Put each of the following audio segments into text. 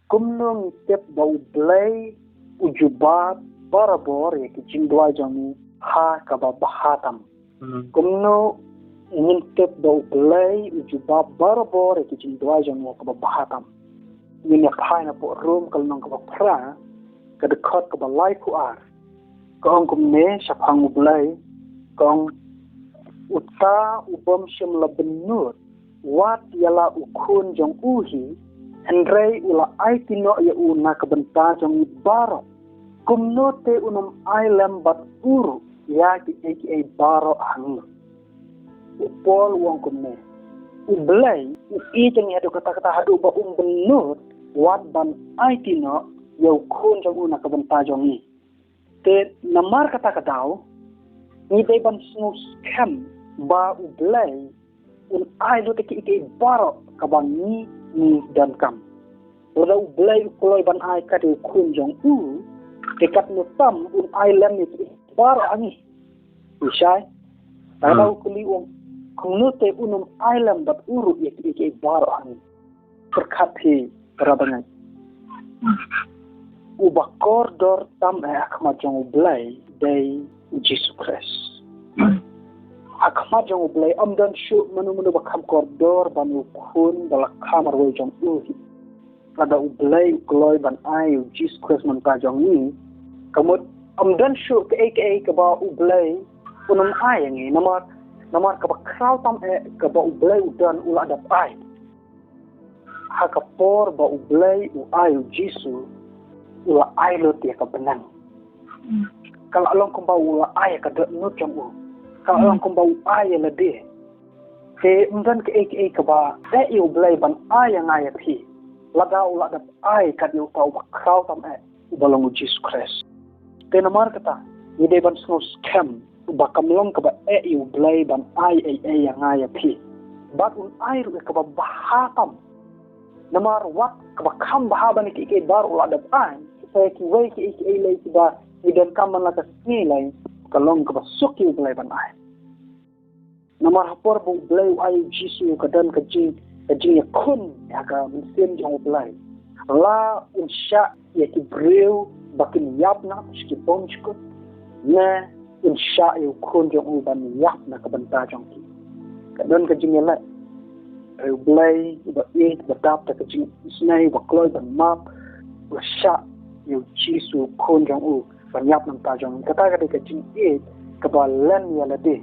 Kumnong tep bau blay ujubat barabor ya kijing dua jami ha kaba bahatam. Kumno ingin tep bau blay ujubat barabor ya kijing dua jami kaba bahatam. Ini apa na po room kalnong kaba pra kadekot kaba lai kuar. Kong kumne syapang blay kong uta ubom syam labenut wat yala ukun jong uhi Henry ula ai tino ya una kabenta jong baro. Kumno te unum island bat uru ya ki aka baro hangi. Upol wong kumne. Ublay i jeng ya do kata-kata hadu ba benut wat ban ai tino ya ukun jong una kabenta jong ni. Te namar kata-katao ni day ban snus kem ba ublay un ai do te ki aka baro kabangi ni dan kam. Walau belai kulai ban ai kadu kun jong dekat nutam un island ni bar angi. Isai. Walau kuli wong kunute unum island bat uru ye bar angi. Berkati berabangan. Uba koridor tam akma jong belai day Jesus Christ. Akma jong belai amdan syuk menu bakam koridor banu kun dalam kamar we jong Pada ublay ukloi ban ai Jesus Christ man ka jong ni kamut amdan syuk ke aka ba ublay unum ai ngi namar ka ba kraw tam ka ba ublay udan ula adap ai ha ka por ba ublay u ai Jesus ula ai lo ti ka benang kalau long ko ba ula ai ka de no jong kalau long ko ba ai la de se amdan ke aka ka ba e ublay ban ai ngai thi Lagau lagap ai kat yu tau bakrau tam balong Jesus Christ. Tena mar kata, ide ban snus kem bakamlong ka ba yu blay ban ai yang ai pi. Bat un ai ru ka ba bahatam. Namar wat ka ba kam bahaban ki ke bar lagap ai. Saya ki wei ki lay ki ba idan kam man lakas ni lay kalong ka ba suk yu blay ban ai. Namar hapor bu blay ai Jesus ka dan ka jing ya kun ya ka mesin jong belai la insya ya ki breu bakin yap na ski bonchko na insya ya kun jong ban yap na ka banta jong ki kadon ka jing la belai ba ba tap ta ka jing snai ba kloi ban map ba sha ya chisu kun jong ban yap na ta jong kata ka jing ka ba len ya la de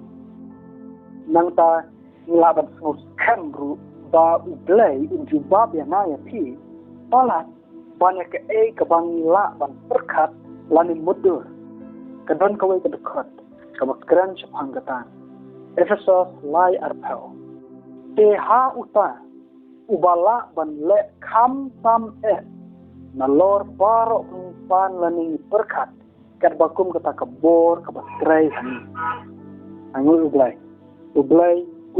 nang ta la ban snus kamru ba ublay unjubab yang naya pi palat banyak ke bangila ban perkat lanin mudur kadon kawai kedekat kemakran sepanggatan Efesos lai arpel teha uta ubala ban le kam tam nalor baro umpan lanin perkat kat bakum kata kebor kebakrai angul ublay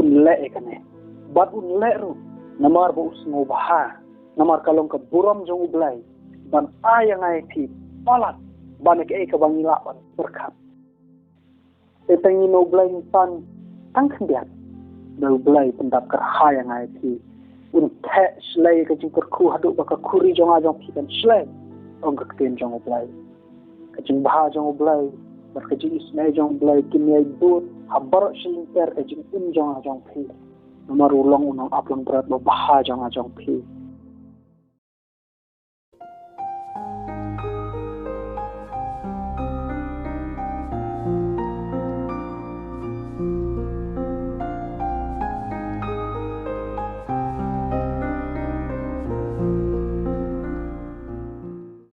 unle ekane bat unle ru namar bo usngo baha namar kalong ka buram jong ublay ban ayang ay ti palat banek ka bangila ban berkat etangi no ublay pan tang khendiat do ublay pendap kar hayang ay ti un the slay ka jing ku hadu ba ka khuri jong a jong pikan slay ong ka ten jong ublay ka jing baha jong ublay bar ka jing isnay jong ublay kimyay but habar shin per ka jing jong a jong pi Nomor ulong unang aplang berat lo baha jang ajang pi.